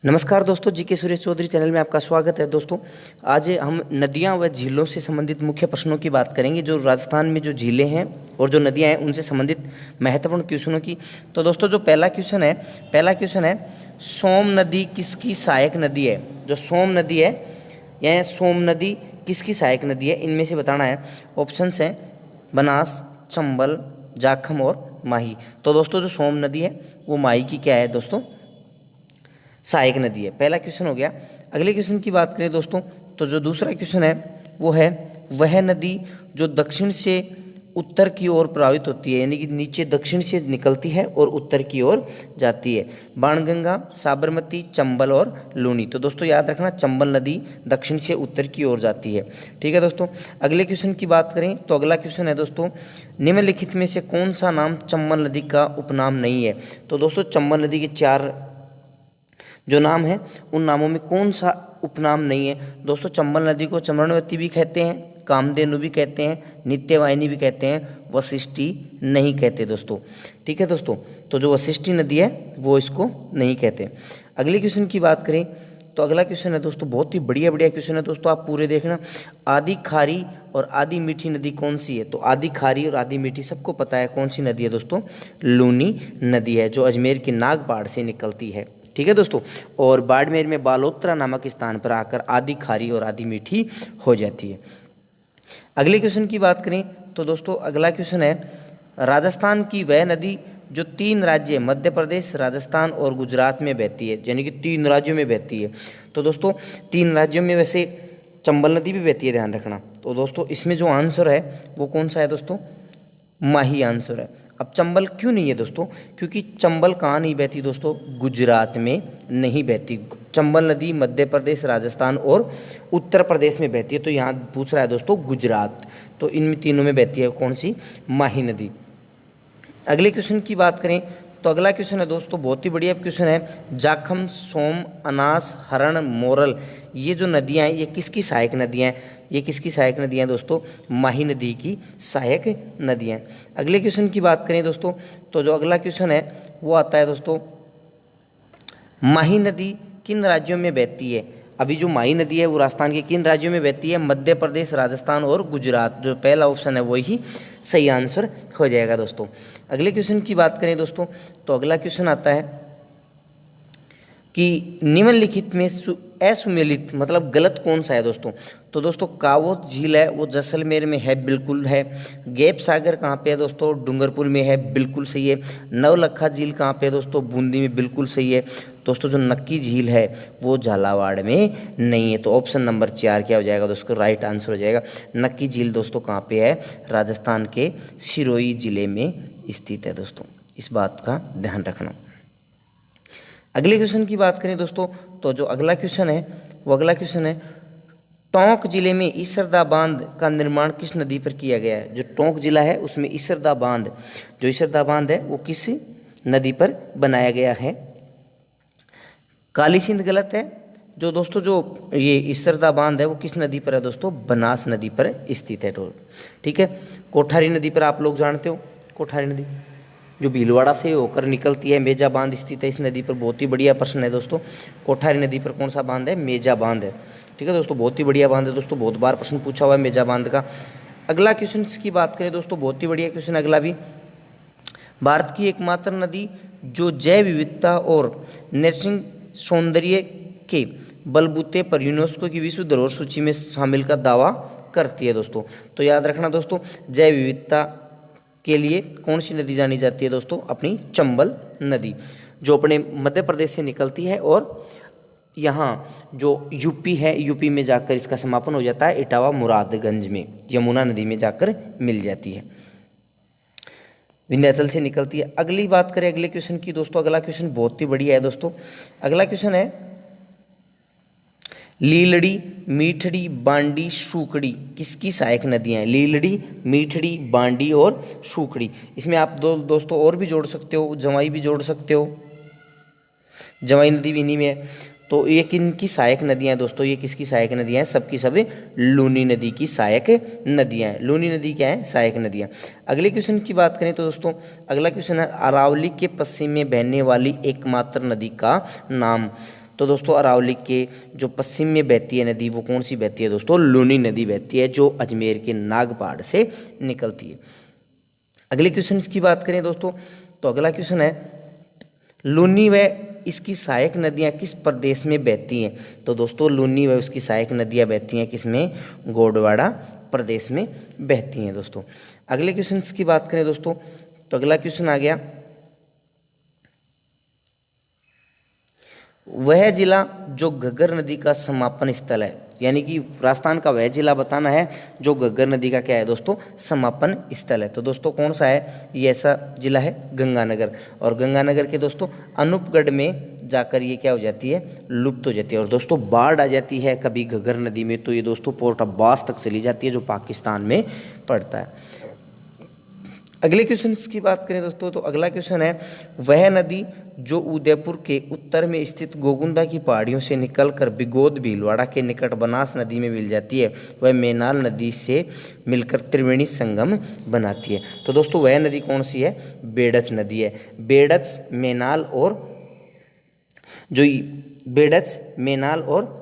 नमस्कार दोस्तों, GK Suresh Chaudhary channel में आपका स्वागत है। दोस्तों, आज हम नदियां व झीलों से संबंधित मुख्य प्रश्नों की बात करेंगे। जो राजस्थान में जो झीलें हैं और जो नदियां हैं उनसे संबंधित महत्वपूर्ण क्वेश्चनों की। तो दोस्तों, जो पहला क्वेश्चन है, सोम नदी किसकी सहायक नदी है? जो सोम नदी है, यह सोम नदी किसकी सहायक नदी है, इनमें से बताना है। ऑप्शंस हैं बनास, चंबल, जाखम और माही। तो दोस्तों, जो सोम नदी है वो माही की क्या है दोस्तों? सहायक नदी है। पहला क्वेश्चन हो गया। अगले क्वेश्चन की बात करें दोस्तों, तो जो दूसरा क्वेश्चन है वो है, वह नदी जो दक्षिण से उत्तर की ओर प्रवाहित होती है, यानी कि नीचे दक्षिण से निकलती है और उत्तर की ओर जाती है। बाणगंगा, साबरमती, चंबल और लूनी। तो दोस्तों याद रखना, चंबल नदी दक्षिण से उत्तर की ओर जाती है। ठीक है दोस्तों। अगले क्वेश्चन की बात करें तो अगला क्वेश्चन है दोस्तों, निम्नलिखित में से कौन सा नाम चंबल नदी का उपनाम नहीं है? तो दोस्तों, चंबल नदी के चार जो नाम है उन नामों में कौन सा उपनाम नहीं है? दोस्तों, चंबल नदी को चमरणवती भी कहते हैं, कामधेनु भी कहते हैं, नित्यवाहिनी भी कहते हैं, वशिष्ठी नहीं कहते दोस्तों। ठीक है दोस्तों, तो जो वशिष्ठी नदी है वो इसको नहीं कहते। अगले क्वेश्चन की बात करें तो अगला क्वेश्चन है दोस्तों, बहुत ही बढ़िया बढ़िया क्वेश्चन है दोस्तों, आप पूरे देखना। आदि खारी और आदि मीठी नदी कौन सी है? तो आदि खारी और आदि मीठी सबको पता है कौन सी नदी है दोस्तों? लूनी नदी है, जो अजमेर की नागपाड़ से निकलती है। ठीक है दोस्तों, और बाड़मेर में बालोत्रा नामक स्थान पर आकर आदि खारी और आदि मीठी हो जाती है। अगले क्वेश्चन की बात करें तो दोस्तों अगला क्वेश्चन है, राजस्थान की वह नदी जो तीन राज्य मध्य प्रदेश, राजस्थान और गुजरात में बहती है, यानी कि तीन राज्यों में बहती है। तो दोस्तों, तीन राज्यों में वैसे चंबल नदी भी बहती है, ध्यान रखना। तो दोस्तों, इसमें जो आंसर है वो कौन सा है दोस्तों? माही आंसर है। अब चंबल क्यों नहीं है दोस्तों? क्योंकि चंबल कहाँ नहीं बहती दोस्तों? गुजरात में नहीं बहती। चंबल नदी मध्य प्रदेश, राजस्थान और उत्तर प्रदेश में बहती है। तो यहाँ पूछ रहा है दोस्तों गुजरात, तो इन तीनों में बहती है कौन सी? माही नदी। अगले क्वेश्चन की बात करें तो अगला क्वेश्चन है दोस्तों, बहुत ही बढ़िया क्वेश्चन है, जाखम, सोम, अनास, हरण, मोरल, ये जो नदियाँ हैं ये किसकी सहायक नदियाँ हैं? ये किसकी सहायक नदियाँ हैं दोस्तों? माही नदी की सहायक नदियाँ हैं। अगले क्वेश्चन की बात करें दोस्तों, तो जो अगला क्वेश्चन है वो आता है दोस्तों, माही नदी किन राज्यों में बहती है? अभी जो माही नदी है वो राजस्थान के किन राज्यों में बहती है? मध्य प्रदेश, राजस्थान और गुजरात। जो पहला ऑप्शन है वही सही आंसर हो जाएगा दोस्तों। अगले क्वेश्चन की बात करें दोस्तों, तो अगला क्वेश्चन आता है कि निम्नलिखित में असुमेलित मतलब गलत कौन सा है दोस्तों? तो दोस्तों, कावोत झील है वो जैसलमेर में है, बिल्कुल है। गैप सागर कहाँ पे है दोस्तों? डूंगरपुर में है, बिल्कुल सही है। नवलखा झील कहाँ पे है दोस्तों? बूंदी में, बिल्कुल सही है। दोस्तों, जो नक्की झील है वो झालावाड़ में नहीं है। तो ऑप्शन नंबर 4 क्या हो जाएगा दोस्तों? राइट आंसर हो जाएगा। नक्की झील दोस्तों कहाँ पे है? राजस्थान के सिरोही जिले में स्थित है दोस्तों, इस बात का ध्यान रखना। अगले क्वेश्चन की बात करें दोस्तों, तो जो अगला क्वेश्चन है वो अगला क्वेश्चन है, टोंक जिले में ईसरदा बांध का निर्माण किस नदी पर किया गया है? जो टोंक जिला है उसमें ईसरदा बांध, जो ईसरदा बांध है वो किस नदी पर बनाया गया है? काली सिंध गलत है। जो दोस्तों जो ये ईसरदा बांध है वो किस नदी पर है दोस्तों? बनास नदी पर स्थित है। ठीक है। कोठारी नदी पर आप लोग जानते हो, कोठारी नदी जो भीलवाड़ा से होकर निकलती है, मेजा बांध स्थित है इस नदी पर। बहुत ही बढ़िया प्रश्न है दोस्तों, कोठारी नदी पर कौन सा बांध है? मेजा बांध है। ठीक है दोस्तों, बहुत ही बढ़िया बांध है दोस्तों, बहुत बार प्रश्न पूछा हुआ है मेजा बांध का। अगला क्वेश्चन की बात करें दोस्तों, बहुत ही बढ़िया क्वेश्चन अगला भी, भारत की एकमात्र नदी जो जैव विविधता और नृसिंग सौंदर्य के बलबूते पर यूनेस्को की विश्व धरोहर सूची में शामिल का दावा करती है दोस्तों। तो याद रखना दोस्तों, जैव विविधता के लिए कौन सी नदी जानी जाती है दोस्तों? अपनी चंबल नदी, जो अपने मध्य प्रदेश से निकलती है और यहाँ जो यूपी है, यूपी में जाकर इसका समापन हो जाता है इटावा मुरादगंज में, यमुना नदी में जाकर मिल जाती है, विंध्याचल से निकलती है। अगली बात करें अगले क्वेश्चन की दोस्तों, अगला क्वेश्चन बहुत ही बढ़िया है दोस्तों। अगला क्वेश्चन है, लीलड़ी, मीठड़ी, बांडी, सूकड़ी किसकी सहायक नदियां हैं? लीलड़ी, मीठड़ी, बांडी और सूकड़ी। इसमें आप दोस्तों और भी जोड़ सकते हो, जवाई भी जोड़ सकते हो, जवाई नदी भी इन्हीं में है। तो ये किनकी सहायक नदियां हैं दोस्तों? ये किसकी सहायक नदियां हैं? सबकी सभी लूनी नदी की सहायक नदियां हैं। लूनी नदी क्या है? सहायक नदियां। अगले क्वेश्चन की बात करें तो दोस्तों अगला क्वेश्चन है, अरावली के पश्चिम में बहने वाली एकमात्र नदी का नाम। तो दोस्तों अरावली के जो पश्चिम में बहती है नदी वो कौन सी बहती है दोस्तों? लूनी नदी बहती है, जो अजमेर के नागपाड़ से निकलती है। अगले क्वेश्चन की बात करें दोस्तों, तो अगला क्वेश्चन है लूनी व इसकी सहायक नदियां किस प्रदेश में बहती हैं? तो दोस्तों लूनी व उसकी सहायक नदियां बहती हैं किसमें? गोंडवाना प्रदेश में बहती हैं दोस्तों। अगले क्वेश्चन की बात करें दोस्तों, तो अगला क्वेश्चन आ गया, वह जिला जो घग्गर नदी का समापन स्थल है, यानी कि राजस्थान का वह जिला बताना है जो घग्गर नदी का क्या है दोस्तों? समापन स्थल है। तो दोस्तों कौन सा है? ये ऐसा जिला है गंगानगर, और गंगानगर के दोस्तों अनूपगढ़ में जाकर ये क्या हो जाती है? लुप्त हो जाती है। और दोस्तों बाढ़ आ जाती है कभी घग्गर नदी में तो ये दोस्तों पोर्ट अब्बास तक चली जाती है, जो पाकिस्तान में पड़ता है। अगले क्वेश्चन की बात करें दोस्तों, तो अगला क्वेश्चन है, वह नदी जो उदयपुर के उत्तर में स्थित गोगुंदा की पहाड़ियों से निकलकर बिगोद भीलवाड़ा के निकट बनास नदी में मिल जाती है, वह मेनाल नदी से मिलकर त्रिवेणी संगम बनाती है। तो दोस्तों वह नदी कौन सी है? बेड़च नदी है। बेड़च, मेनाल और जो बेड़च, मेनाल और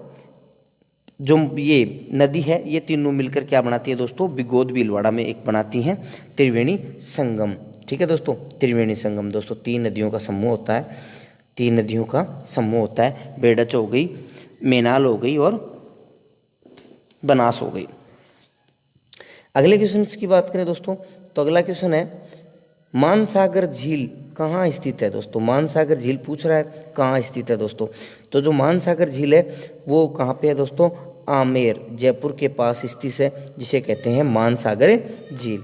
जो ये नदी है ये तीनों मिलकर क्या बनाती है दोस्तों? बिगोद भीलवाड़ा में एक बनाती हैं त्रिवेणी संगम। ठीक है दोस्तों, त्रिवेणी संगम दोस्तों 3 नदियों का समूह होता है, 3 नदियों का समूह होता है। बेड़च हो गई, मेनाल हो गई और बनास हो गई। अगले क्वेश्चन की बात करें दोस्तों, तो अगला क्वेश्चन है, मानसागर झील कहाँ स्थित है दोस्तों? मानसागर झील पूछ रहा है कहाँ स्थित है दोस्तों? तो जो मानसागर झील है वो कहाँ पे है दोस्तों? आमेर, जयपुर के पास स्थित है, जिसे कहते हैं मानसागर झील।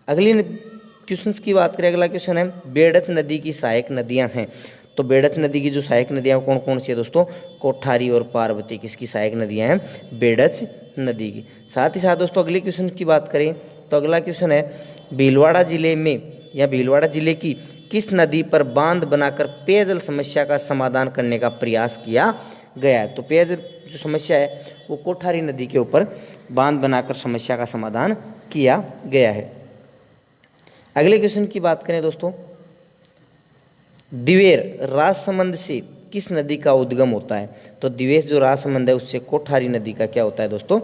अगली क्वेश्चन की बात करें, अगला क्वेश्चन है, बेड़च नदी की सहायक नदियां हैं। तो बेड़च नदी की जो सहायक नदियां कौन कौन सी है दोस्तों? कोठारी और पार्वती किसकी सहायक नदियां हैं? बेड़च नदी की। साथ ही साथ दोस्तों अगले क्वेश्चन की बात करें, तो अगला क्वेश्चन है, भीलवाड़ा जिले में या भीलवाड़ा जिले की किस नदी पर बांध बनाकर पेयजल समस्या का समाधान करने का प्रयास किया गया है? तो पेयजल जो समस्या है वो कोठारी नदी के ऊपर बांध बनाकर समस्या का समाधान किया गया है। अगले क्वेश्चन की बात करें दोस्तों, दिवेर राजसमंद से किस नदी का उद्गम होता है? तो दिवेश जो राजसमंद है उससे कोठारी नदी का क्या होता है दोस्तों?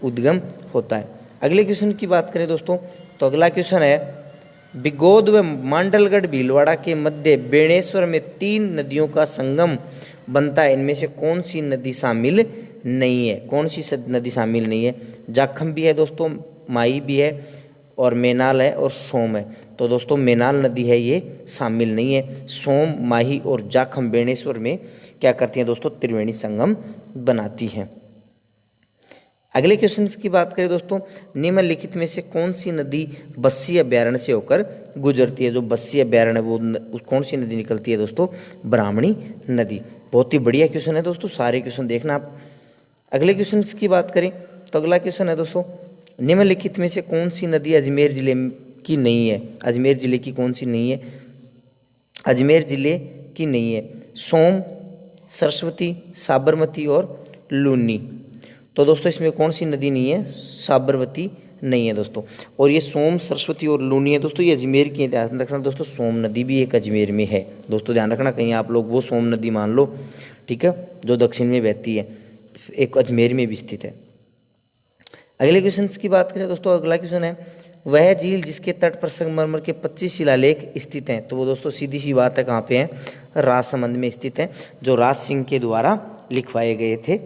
उद्गम होता है। अगले क्वेश्चन की बात करें दोस्तों, तो अगला क्वेश्चन है, बिगोद व मांडलगढ़ भीलवाड़ा के मध्य बेणेश्वर में 3 नदियों का संगम बनता है, इनमें से कौन सी नदी शामिल नहीं है? कौन सी नदी शामिल नहीं है? जाखम भी है दोस्तों, माई भी है और मेनाल है और सोम है। तो दोस्तों मेनाल नदी है ये शामिल नहीं है। सोम, माही और जाखम बेणेश्वर में क्या करती हैं दोस्तों? त्रिवेणी संगम बनाती हैं। अगले क्वेश्चन की बात करें दोस्तों, निम्नलिखित में से कौन सी नदी बस्सी अभ्यारण्य से होकर गुजरती है? जो बस्सी अभ्यारण्य वो कौन सी नदी निकलती है दोस्तों? ब्राह्मणी नदी। बहुत ही बढ़िया क्वेश्चन है दोस्तों, सारे क्वेश्चन देखना आप। अगले क्वेश्चन की बात करें, तो अगला क्वेश्चन है दोस्तों, निम्नलिखित में से कौन सी नदी अजमेर जिले की नहीं है? अजमेर जिले की कौन सी नहीं है? अजमेर जिले की नहीं है सोम, सरस्वती, साबरमती और लूनी। तो दोस्तों इसमें कौन सी नदी नहीं है? साबरमती नहीं है दोस्तों। और ये सोम, सरस्वती और लूनी है दोस्तों, ये अजमेर की। ध्यान रखना दोस्तों, सोम नदी भी एक अजमेर में है दोस्तों, ध्यान रखना कहीं आप लोग वो सोम नदी मान लो, ठीक है, जो दक्षिण में बहती है, एक अजमेर में भी स्थित है। अगले क्वेश्चन की बात करें दोस्तों, अगला क्वेश्चन है, वह झील जिसके तट पर संगमरमर के 25 शिलालेख स्थित हैं। तो वो दोस्तों सीधी सी बात है, कहाँ पे है? राजसमंद में स्थित है, जो राज सिंह के द्वारा लिखवाए गए थे।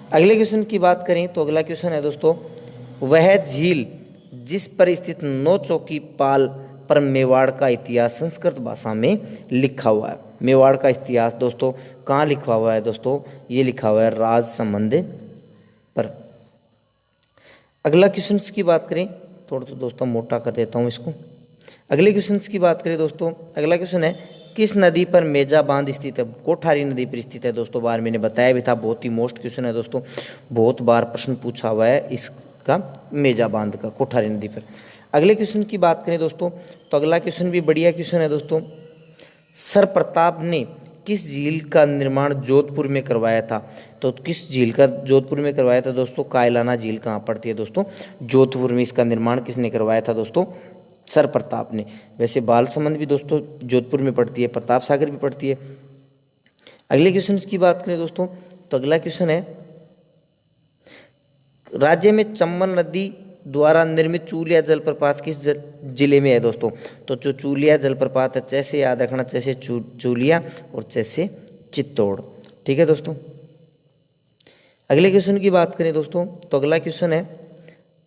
अगले क्वेश्चन की बात करें, तो अगला क्वेश्चन है दोस्तों, वह झील जिस पर स्थित 9 चौकी पाल पर मेवाड़ का इतिहास संस्कृत भाषा में लिखा हुआ है। मेवाड़ का इतिहास दोस्तों कहाँ लिखा हुआ है दोस्तों? ये लिखा हुआ है राजसमंद पर। अगला क्वेश्चन की बात करें, थोड़ा सा दोस्तों मोटा कर देता हूँ इसको। अगले क्वेश्चन की बात करें दोस्तों, अगला क्वेश्चन है, किस नदी पर मेजा बांध स्थित है? कोठारी नदी पर स्थित है दोस्तों, बार मैंने बताया भी था, बहुत ही मोस्ट क्वेश्चन है दोस्तों, बहुत बार प्रश्न पूछा हुआ है इसका, मेजा बांध का, कोठारी नदी पर। अगले क्वेश्चन की बात करें दोस्तों, तो अगला क्वेश्चन भी बढ़िया क्वेश्चन है दोस्तों, सर प्रताप ने किस झील का निर्माण जोधपुर में करवाया था? तो किस झील का जोधपुर में करवाया था दोस्तों? कायलाना झील कहाँ पड़ती है दोस्तों? जोधपुर में। इसका निर्माण किसने करवाया था दोस्तों? सर प्रताप ने। वैसे बालसमंद भी दोस्तों जोधपुर में पड़ती है, प्रताप सागर भी पड़ती है। अगले क्वेश्चन की बात करें दोस्तों, तो अगला क्वेश्चन है, राज्य में चंबल नदी द्वारा निर्मित चूलिया जलप्रपात किस जिले में है दोस्तों? तो जो चूलिया जलप्रपात है, जैसे याद रखना, जैसे चूलिया और जैसे चित्तौड़। ठीक है दोस्तों। अगले क्वेश्चन की बात करें दोस्तों, तो अगला क्वेश्चन है,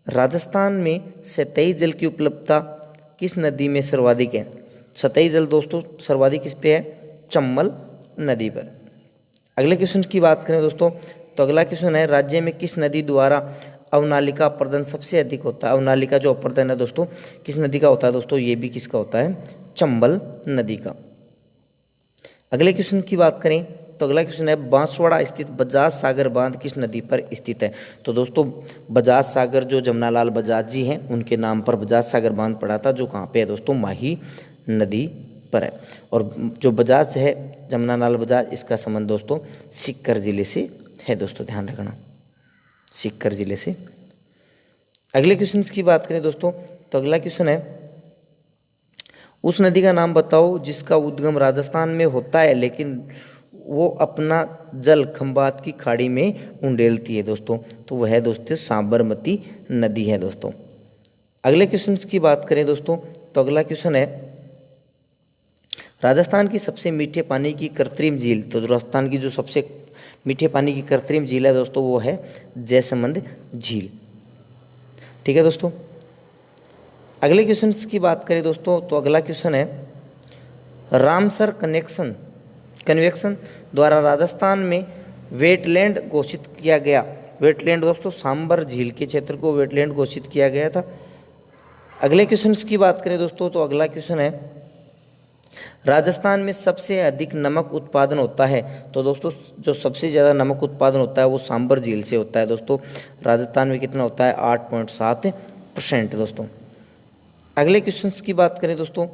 राजस्थान में सतही जल की उपलब्धता किस नदी में सर्वाधिक है? सतही जल दोस्तों सर्वाधिक किस पे है? चंबल नदी पर। अगले क्वेश्चन की बात करें दोस्तों, तो अगला क्वेश्चन है, राज्य में किस नदी द्वारा अवनालिका अपर्दन सबसे अधिक होता है? अवनालिका जो अपर्दन है दोस्तों किस नदी का होता है दोस्तों? ये भी किसका होता है? चंबल नदी का। अगले क्वेश्चन की बात करें, तो अगला क्वेश्चन है, बांसवाड़ा स्थित बजाज सागर बांध किस नदी पर स्थित है? तो दोस्तों बजाज सागर जो जमनालाल बजाज जी हैं उनके नाम पर बजाज सागर बांध पड़ा था, जो कहाँ पे है दोस्तों? माही नदी पर है। और जो बजाज है जमनालाल बजाज, इसका संबंध दोस्तों सीकर जिले से है दोस्तों, ध्यान रखना, सीकर जिले से। अगले क्वेश्चन की बात करें दोस्तों, तो अगला क्वेश्चन है, उस नदी का नाम बताओ जिसका उद्गम राजस्थान में होता है लेकिन वो अपना जल खंभात की खाड़ी में उंडेलती है दोस्तों। तो वह है दोस्तों साबरमती नदी है दोस्तों। अगले क्वेश्चन की बात करें दोस्तों, तो अगला क्वेश्चन है, राजस्थान की सबसे मीठे पानी की कृत्रिम झील। तो राजस्थान की जो सबसे मीठे पानी की कृत्रिम झील है दोस्तों वो है जयसमंद झील। ठीक है दोस्तों। अगले क्वेश्चन की बात करें दोस्तों, तो अगला क्वेश्चन है, रामसर कन्वेक्शन द्वारा राजस्थान में वेटलैंड घोषित किया गया। वेटलैंड दोस्तों सांबर झील के क्षेत्र को वेटलैंड घोषित किया गया था। अगले क्वेश्चन की बात करें दोस्तों, तो अगला क्वेश्चन है, राजस्थान में सबसे अधिक नमक उत्पादन होता है। तो दोस्तों जो सबसे ज़्यादा नमक उत्पादन होता है वो सांबर झील से होता है दोस्तों। राजस्थान में कितना होता है? 8.7% दोस्तों। अगले क्वेश्चन की बात करें दोस्तों,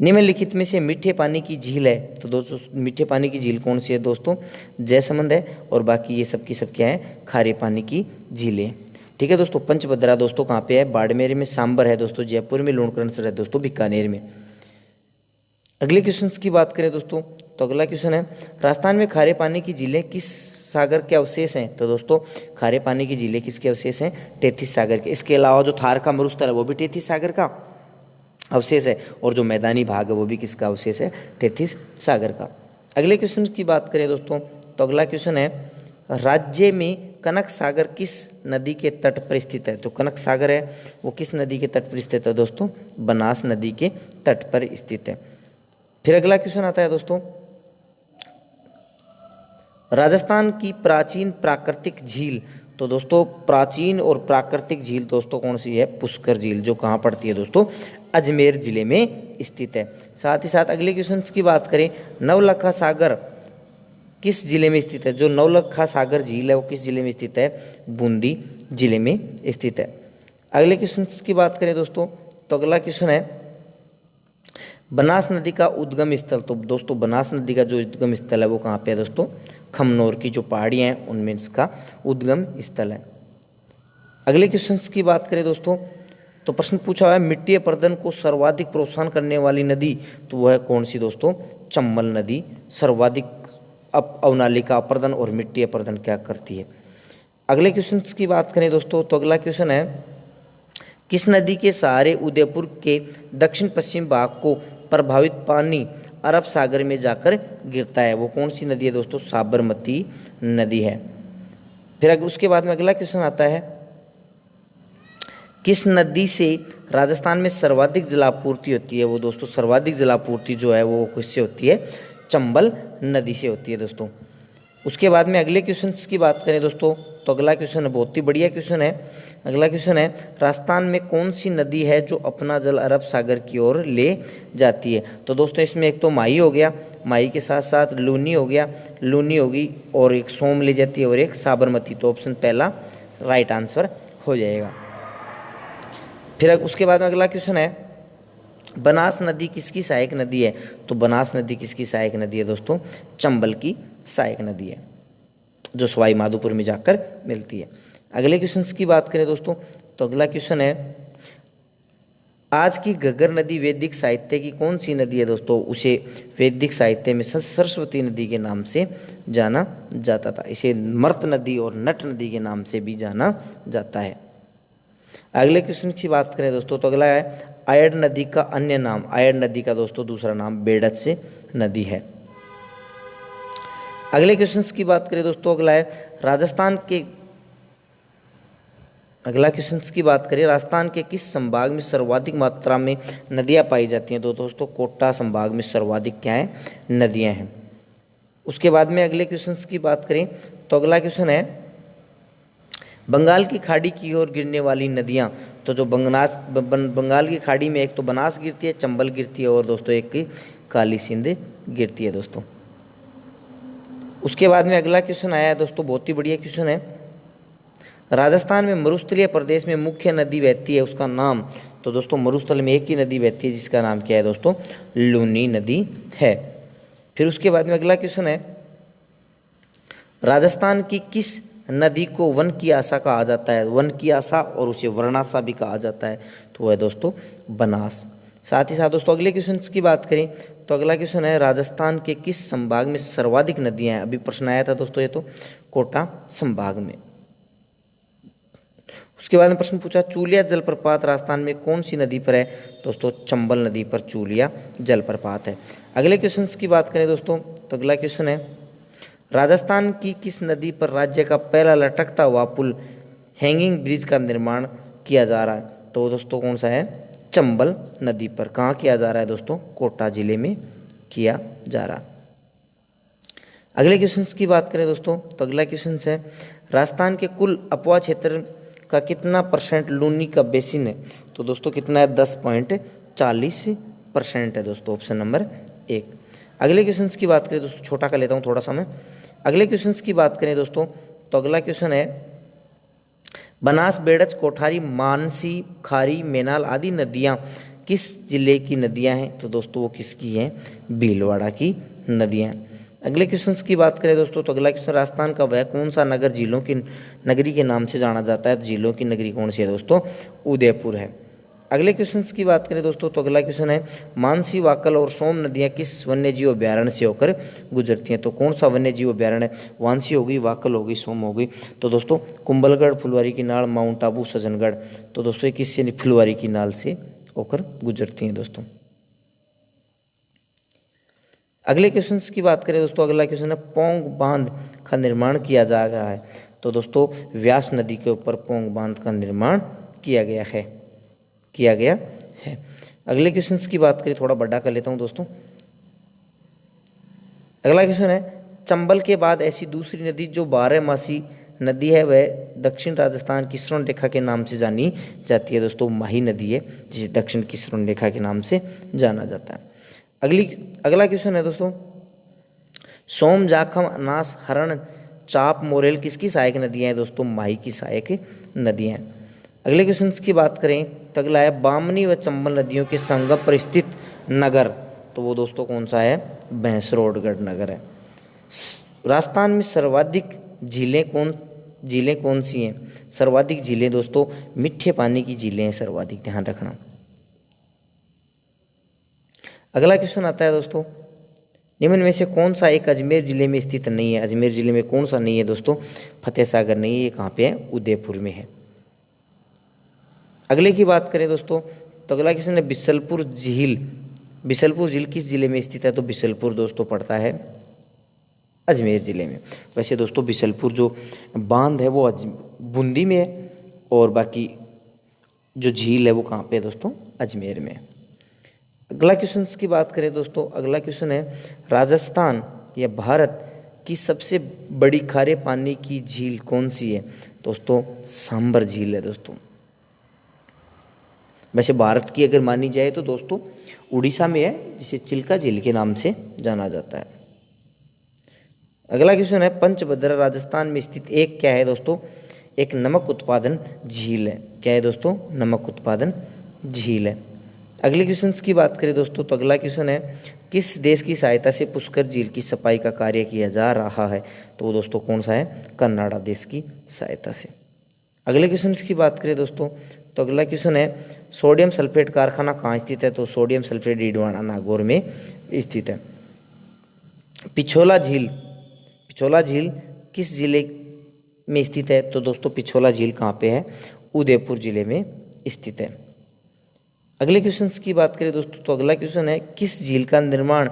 निम्नलिखित में से मीठे पानी की झील है। तो दोस्तों मीठे पानी की झील कौन सी है दोस्तों? जयसमंद है। और बाकी ये सब की सब क्या है? खारे पानी की झीलें। ठीक है दोस्तों। पंचभद्रा दोस्तों कहाँ पे है? बाड़मेर में। सांबर है दोस्तों जयपुर में। लूणकरणसर है दोस्तों बीकानेर में। अगले क्वेश्चन की बात करें दोस्तों, तो अगला क्वेश्चन है, राजस्थान में खारे पानी की झीलें किस सागर के अवशेष हैं? तो दोस्तों खारे पानी की झीलें किसके अवशेष हैं? टेथिस सागर के। इसके अलावा जो थार का मरुस्थल है वो भी टेथिस सागर का अवशेष है, और जो मैदानी भाग है वो भी किसका अवशेष है? टेथिस सागर का। अगले क्वेश्चन की बात करें दोस्तों, तो अगला क्वेश्चन है, राज्य में कनक सागर किस नदी के तट पर स्थित है? तो कनक सागर है वो किस नदी के तट पर स्थित है दोस्तों? बनास नदी के तट पर स्थित है। फिर अगला क्वेश्चन आता है दोस्तों, राजस्थान की प्राचीन प्राकृतिक झील। तो दोस्तों प्राचीन और प्राकृतिक झील दोस्तों कौन सी है? पुष्कर झील, जो कहाँ पड़ती है दोस्तों? अजमेर जिले में स्थित है। साथ ही साथ अगले क्वेश्चन की बात करें, नवलखा सागर किस जिले में स्थित है? जो नवलखा सागर झील है वो किस जिले में स्थित है? बूंदी जिले में स्थित है। अगले क्वेश्चन की बात करें दोस्तों, तो अगला क्वेश्चन है, बनास नदी का उद्गम स्थल। तो दोस्तों बनास नदी का जो उद्गम स्थल है वो कहाँ पे है दोस्तों? खमनोर की जो पहाड़ियाँ हैं उनमें इसका उद्गम स्थल है। अगले क्वेश्चन की बात करें दोस्तों, तो प्रश्न पूछा हुआ है, मिट्टी अपर्दन को सर्वाधिक प्रोत्साहन करने वाली नदी। तो वह है कौन सी दोस्तों? चंबल नदी सर्वाधिक अवनालिका अपर्दन और मिट्टी अपर्दन क्या करती है। अगले क्वेश्चन की बात करें दोस्तों, तो अगला क्वेश्चन है, किस नदी के सहारे उदयपुर के दक्षिण पश्चिम भाग को प्रभावित पानी अरब सागर में जाकर गिरता है? वो कौन सी नदी है दोस्तों? साबरमती नदी है। फिर उसके बाद में अगला क्वेश्चन आता है, किस नदी से राजस्थान में सर्वाधिक जलापूर्ति होती है? वो दोस्तों सर्वाधिक जलापूर्ति जो है वो किससे होती है? चंबल नदी से होती है दोस्तों। उसके बाद में अगले क्वेश्चन की बात करें दोस्तों, तो अगला क्वेश्चन है बहुत ही बढ़िया क्वेश्चन है। अगला क्वेश्चन है, राजस्थान में कौन सी नदी है जो अपना जल अरब सागर की ओर ले जाती है? तो दोस्तों इसमें एक तो माही हो गया, माही के साथ साथ लूनी हो गया, लूनी होगी, और एक सोम ले जाती है, और एक साबरमती। तो ऑप्शन पहला राइट आंसर हो जाएगा। फिर उसके बाद में अगला क्वेश्चन है, बनास नदी किसकी सहायक नदी है? तो बनास नदी किसकी सहायक नदी है दोस्तों? चंबल की सहायक नदी है, जो सवाई माधोपुर में जाकर मिलती है। अगले क्वेश्चन की बात करें दोस्तों, तो अगला क्वेश्चन है, आज की घग्गर नदी वैदिक साहित्य की कौन सी नदी है दोस्तों? उसे वैदिक साहित्य में सरस्वती नदी के नाम से जाना जाता था। इसे मर्त नदी और नट नदी के नाम से भी जाना जाता है। अगले क्वेश्चन की बात करें दोस्तों तो अगला है आयड नदी का अन्य नाम। आयड नदी का दोस्तों दूसरा नाम बेडच नदी है। अगले क्वेश्चन की बात करें दोस्तों अगला है राजस्थान के अगला क्वेश्चन की बात करें राजस्थान के किस संभाग में सर्वाधिक मात्रा में नदियां पाई जाती हैं? तो दोस्तों कोटा संभाग में सर्वाधिक क्या है? नदियां हैं। उसके बाद में अगले क्वेश्चन की बात करें तो अगला क्वेश्चन है बंगाल की खाड़ी की ओर गिरने वाली नदियां। तो जो बंगाल की खाड़ी में एक तो बनास गिरती है, चंबल गिरती है और दोस्तों एक की काली सिंध गिरती है दोस्तों। उसके बाद में अगला क्वेश्चन आया है दोस्तों, बहुत ही बढ़िया क्वेश्चन है। राजस्थान में मरुस्थलीय प्रदेश में मुख्य नदी बहती है, उसका नाम? तो दोस्तों मरुस्थल में एक ही नदी बहती है जिसका नाम क्या है दोस्तों? लूनी नदी है। फिर उसके बाद में अगला क्वेश्चन है राजस्थान की किस नदी को वन की आशा कहा जाता है? वन की आशा और उसे वर्णाशा भी कहा जाता है, तो वह है दोस्तों बनास। साथ ही साथ दोस्तों अगले क्वेश्चन की बात करें तो अगला क्वेश्चन है राजस्थान के किस संभाग में सर्वाधिक नदियां हैं? अभी प्रश्न आया था दोस्तों, ये तो कोटा संभाग में। उसके बाद में प्रश्न पूछा चूलिया जलप्रपात राजस्थान में कौन सी नदी पर है? दोस्तों चंबल नदी पर चूलिया जलप्रपात है। अगले क्वेश्चन की बात करें दोस्तों तो अगला क्वेश्चन है राजस्थान की किस नदी पर राज्य का पहला लटकता हुआ पुल हैंगिंग ब्रिज का निर्माण किया जा रहा है? तो दोस्तों कौन सा है? चंबल नदी पर। कहाँ किया जा रहा है दोस्तों? कोटा जिले में किया जा रहा है। अगले क्वेश्चन की बात करें दोस्तों तो अगला क्वेश्चन है राजस्थान के कुल अपवा क्षेत्र का कितना % लूनी का बेसिन है? तो दोस्तों कितना है? 10.40% है दोस्तों, ऑप्शन नंबर 1। अगले क्वेश्चन की बात करें दोस्तों, छोटा कर लेता हूँ थोड़ा सा मैं। अगले क्वेश्चन की बात करें दोस्तों तो अगला क्वेश्चन है बनास, बेडच, कोठारी, मानसी, खारी, मेनाल आदि नदियाँ किस जिले की नदियाँ हैं? तो दोस्तों वो किसकी हैं? भीलवाड़ा की नदियाँ हैं। अगले क्वेश्चन की बात करें दोस्तों तो अगला क्वेश्चन राजस्थान का वह कौन सा नगर झीलों की नगरी के नाम से जाना जाता है? तो झीलों की नगरी कौन सी है दोस्तों? उदयपुर है। अगले क्वेश्चन की बात करें दोस्तों तो अगला क्वेश्चन है मानसी, वाकल और सोम नदियां किस वन्य जीव अभ्यारण्य से होकर गुजरती हैं? तो कौन सा वन्य जीव अभ्यारण्य है? वांसी होगी, वाकल होगी, सोम होगी। तो दोस्तों कुंभलगढ़, फुलवारी की नाल, माउंट आबू, सज्जनगढ़। तो दोस्तों ये किससे? फुलवारी की नाल से होकर गुजरती हैं दोस्तों। अगले क्वेश्चन की बात करें दोस्तों अगला क्वेश्चन है पोंग बांध का निर्माण किया जा रहा है। तो दोस्तों व्यास नदी के ऊपर पोंग बांध का निर्माण किया गया है। अगले क्वेश्चन की बात करें, थोड़ा बड़ा कर लेता हूं दोस्तों। अगला क्वेश्चन है चंबल के बाद ऐसी दूसरी नदी जो 12मासी नदी है वह दक्षिण राजस्थान की स्वर्ण रेखा के नाम से जानी जाती है। दोस्तों माही नदी है जिसे दक्षिण की स्वर्ण रेखा के नाम से जाना जाता है। अगला क्वेश्चन है दोस्तों सोम, जाखम, अनास, हरण, चाप, मोरेल किसकी सहायक नदियां हैं? दोस्तों माही की सहायक नदियां हैं। अगले क्वेश्चन की बात करें तो अगला है बामनी व चंबल नदियों के संगम पर स्थित नगर। तो वो दोस्तों कौन सा है? भैंसरोडगढ़ नगर है। राजस्थान में सर्वाधिक झीलें कौन सी हैं? सर्वाधिक झीलें दोस्तों मीठे पानी की झीलें हैं सर्वाधिक, ध्यान रखना। अगला क्वेश्चन आता है दोस्तों निम्न में से कौन सा एक अजमेर जिले में स्थित नहीं है? अजमेर जिले में कौन सा नहीं है दोस्तों? फतेह सागर नहीं है। ये कहाँ पे है? उदयपुर में है। अगले की बात करें दोस्तों तो अगला क्वेश्चन है बिशलपुर झील। बिशलपुर झील किस जिले में स्थित है? तो बिशलपुर दोस्तों पड़ता है अजमेर जिले में। वैसे दोस्तों बिशलपुर जो बांध है वो बूंदी में है और बाकी जो झील है वो कहाँ पे है दोस्तों? अजमेर में। अगला क्वेश्चन की बात करें दोस्तों अगला क्वेश्चन है राजस्थान या भारत की सबसे बड़ी खारे पानी की झील कौन सी है? दोस्तों सांबर झील है दोस्तों। वैसे भारत की अगर मानी जाए तो दोस्तों उड़ीसा में है जिसे चिल्का झील के नाम से जाना जाता है। अगला क्वेश्चन है पंचभद्र राजस्थान में स्थित एक क्या है दोस्तों? एक नमक उत्पादन झील है। क्या है दोस्तों? नमक उत्पादन झील है। अगले क्वेश्चन की बात करें दोस्तों तो अगला क्वेश्चन है किस देश की सहायता से पुष्कर झील की सफाई का कार्य किया जा रहा है? तो वो दोस्तों कौन सा है? कनाडा देश की सहायता से। अगले क्वेश्चन की बात करें दोस्तों तो अगला क्वेश्चन है सोडियम सल्फेट कारखाना कहाँ स्थित है? तो सोडियम सल्फेट डीडवाना नागौर में स्थित है। पिछोला झील किस जिले में स्थित है? तो दोस्तों पिछोला झील कहाँ पे है? उदयपुर जिले में स्थित है। अगले क्वेश्चन की बात करें दोस्तों, तो अगला क्वेश्चन है किस झील का निर्माण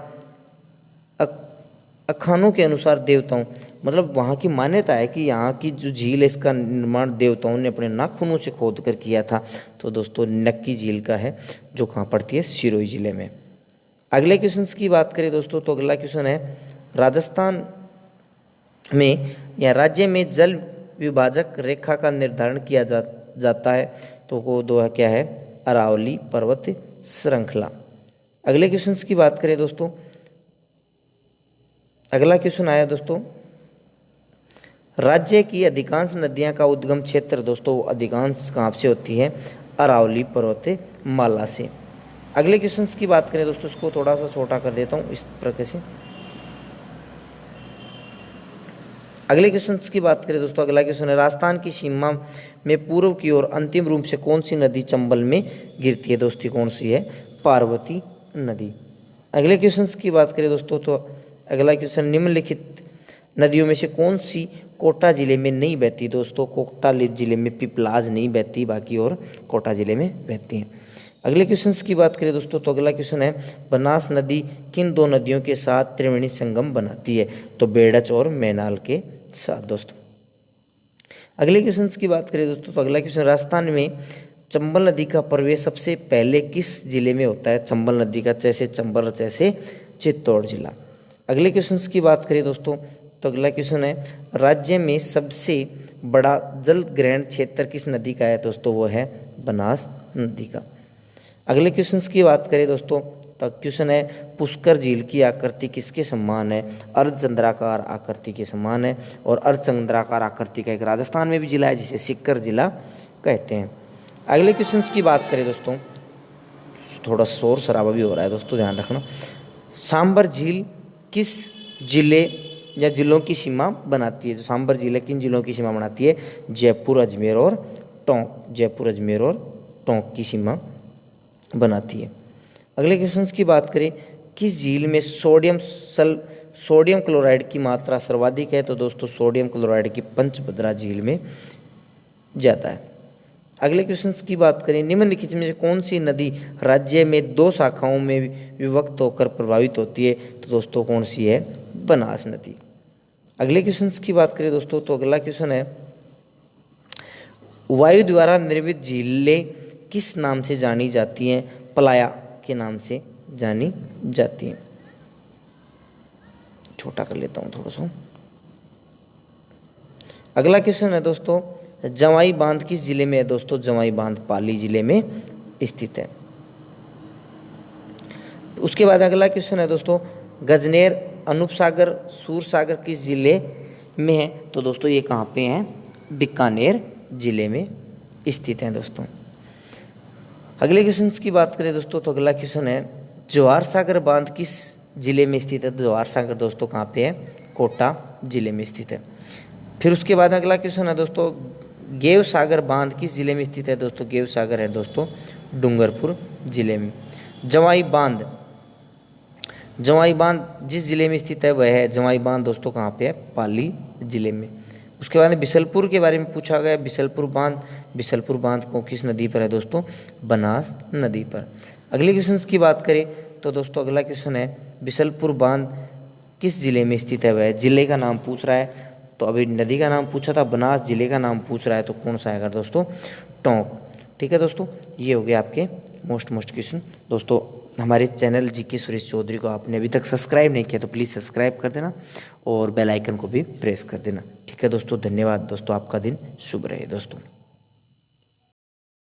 अखानों के अनुसार देवताओं, मतलब वहाँ की मान्यता है कि यहाँ की जो झील है इसका निर्माण देवताओं ने अपने नाखूनों से खोद कर किया था। तो दोस्तों नक्की झील का है, जो कहाँ पड़ती है? सिरोही जिले में। अगले क्वेश्चन की बात करें दोस्तों, तो अगला क्वेश्चन है राजस्थान में या राज्य में जल विभाजक रेखा का निर्धारण किया जाता है। तो वो दो है क्या है? अरावली पर्वत श्रृंखला। अगले क्वेश्चन की बात करें दोस्तों, अगला क्वेश्चन आया दोस्तों, राज्य की अधिकांश नदियां का उद्गम क्षेत्र दोस्तों अधिकांश कहाँ से होती है? अरावली पर्वतमाला से। अगले क्वेश्चन की बात करें दोस्तों, इसको थोड़ा सा छोटा कर देता हूँ इस प्रकार से। अगले क्वेश्चन की बात करें दोस्तों, अगला क्वेश्चन है राजस्थान की सीमा में पूर्व की ओर अंतिम रूप से कौन सी नदी चंबल में गिरती है? दोस्तों कौन सी है? पार्वती नदी। अगले क्वेश्चन की बात करें दोस्तों, तो अगला क्वेश्चन निम्नलिखित नदियों में से कौन सी कोटा जिले में नहीं बहती? दोस्तों कोटा जिले में पिपलाज नहीं बहती, बाकी और कोटा जिले में बहती हैं। अगले क्वेश्चन की बात करें दोस्तों, तो अगला क्वेश्चन है बनास नदी किन दो नदियों के साथ त्रिवेणी संगम बनाती है? तो बेड़च और मैनाल के साथ दोस्तों। अगले क्वेश्चन की बात करें दोस्तों, तो अगला क्वेश्चन राजस्थान में चंबल नदी का प्रवेश सबसे पहले किस जिले में होता है? चंबल नदी का जैसे चंबल जैसे चित्तौड़ जिला। अगले क्वेश्चन की बात करें दोस्तों, तो अगला क्वेश्चन है राज्य में सबसे बड़ा जल ग्रहण क्षेत्र किस नदी का है? दोस्तों वो है बनास नदी का। अगले क्वेश्चन की बात करें दोस्तों, तो क्वेश्चन है पुष्कर झील की आकृति किसके समान है? अर्धचंद्राकार आकृति के समान है। और अर्धचंद्राकार आकृति का एक राजस्थान में भी जिला है जिसे सिक्कर जिला कहते हैं। अगले क्वेश्चन की बात करें दोस्तों, थोड़ा शोर शराबा भी हो रहा है दोस्तों, ध्यान रखना। सांबर झील किस जिले या जिलों की सीमा बनाती है? जो सांबर झील है किन जिलों की सीमा बनाती है? जयपुर अजमेर और टोंक। जयपुर अजमेर और टोंक की सीमा बनाती है। अगले क्वेश्चन की बात करें किस झील में सोडियम क्लोराइड की मात्रा सर्वाधिक है? तो दोस्तों सोडियम क्लोराइड की पंचभद्रा झील में जाता है। अगले क्वेश्चन की बात करें निम्नलिखित में से कौन सी नदी राज्य में दो शाखाओं में विभक्त होकर प्रभावित होती है? तो दोस्तों कौन सी है? बनास नदी। अगले क्वेश्चन की बात करें दोस्तों, तो अगला क्वेश्चन है वायु द्वारा निर्मित झीलें किस नाम से जानी जाती हैं? पलाया के नाम से जानी जाती हैं। छोटा कर लेता हूं थोड़ा सा। अगला क्वेश्चन है दोस्तों जवाई बांध किस जिले में है? दोस्तों जवाई बांध पाली जिले में स्थित है। उसके बाद अगला क्वेश्चन है दोस्तों गजनेर अनूप सागर सूर सागर किस जिले में है? तो दोस्तों ये कहाँ पे हैं? बीकानेर जिले में स्थित हैं दोस्तों। अगले क्वेश्चन की बात करें दोस्तों, तो अगला क्वेश्चन है जवाहर सागर बांध किस जिले में स्थित है? जवाहर सागर दोस्तों कहाँ पे है? कोटा जिले में स्थित है। फिर उसके बाद अगला क्वेश्चन है दोस्तों गेव सागर बांध किस जिले में स्थित है? दोस्तों गेव सागर है दोस्तों डूंगरपुर जिले में। जवाई बांध जिस जिले में स्थित है वह है जवाई बांध दोस्तों कहाँ पे है? पाली जिले में। उसके बाद बिसलपुर के बारे में पूछा गया। बिसलपुर बांध को किस नदी पर है? दोस्तों बनास नदी पर। अगले क्वेश्चन की बात करें तो दोस्तों अगला क्वेश्चन है बिसलपुर बांध किस जिले में स्थित है? वह जिले का नाम पूछ रहा है। तो अभी नदी का नाम पूछा था, बनास जिले का नाम पूछ रहा है, तो कौन सा आएगा दोस्तों? टोंक। ठीक है दोस्तों, ये हो गया आपके मोस्ट क्वेश्चन। दोस्तों हमारे चैनल जीके सुरेश चौधरी को आपने अभी तक सब्सक्राइब नहीं किया तो प्लीज़ सब्सक्राइब कर देना और बेल आइकन को भी प्रेस कर देना। ठीक है दोस्तों, धन्यवाद दोस्तों, आपका दिन शुभ रहे दोस्तों।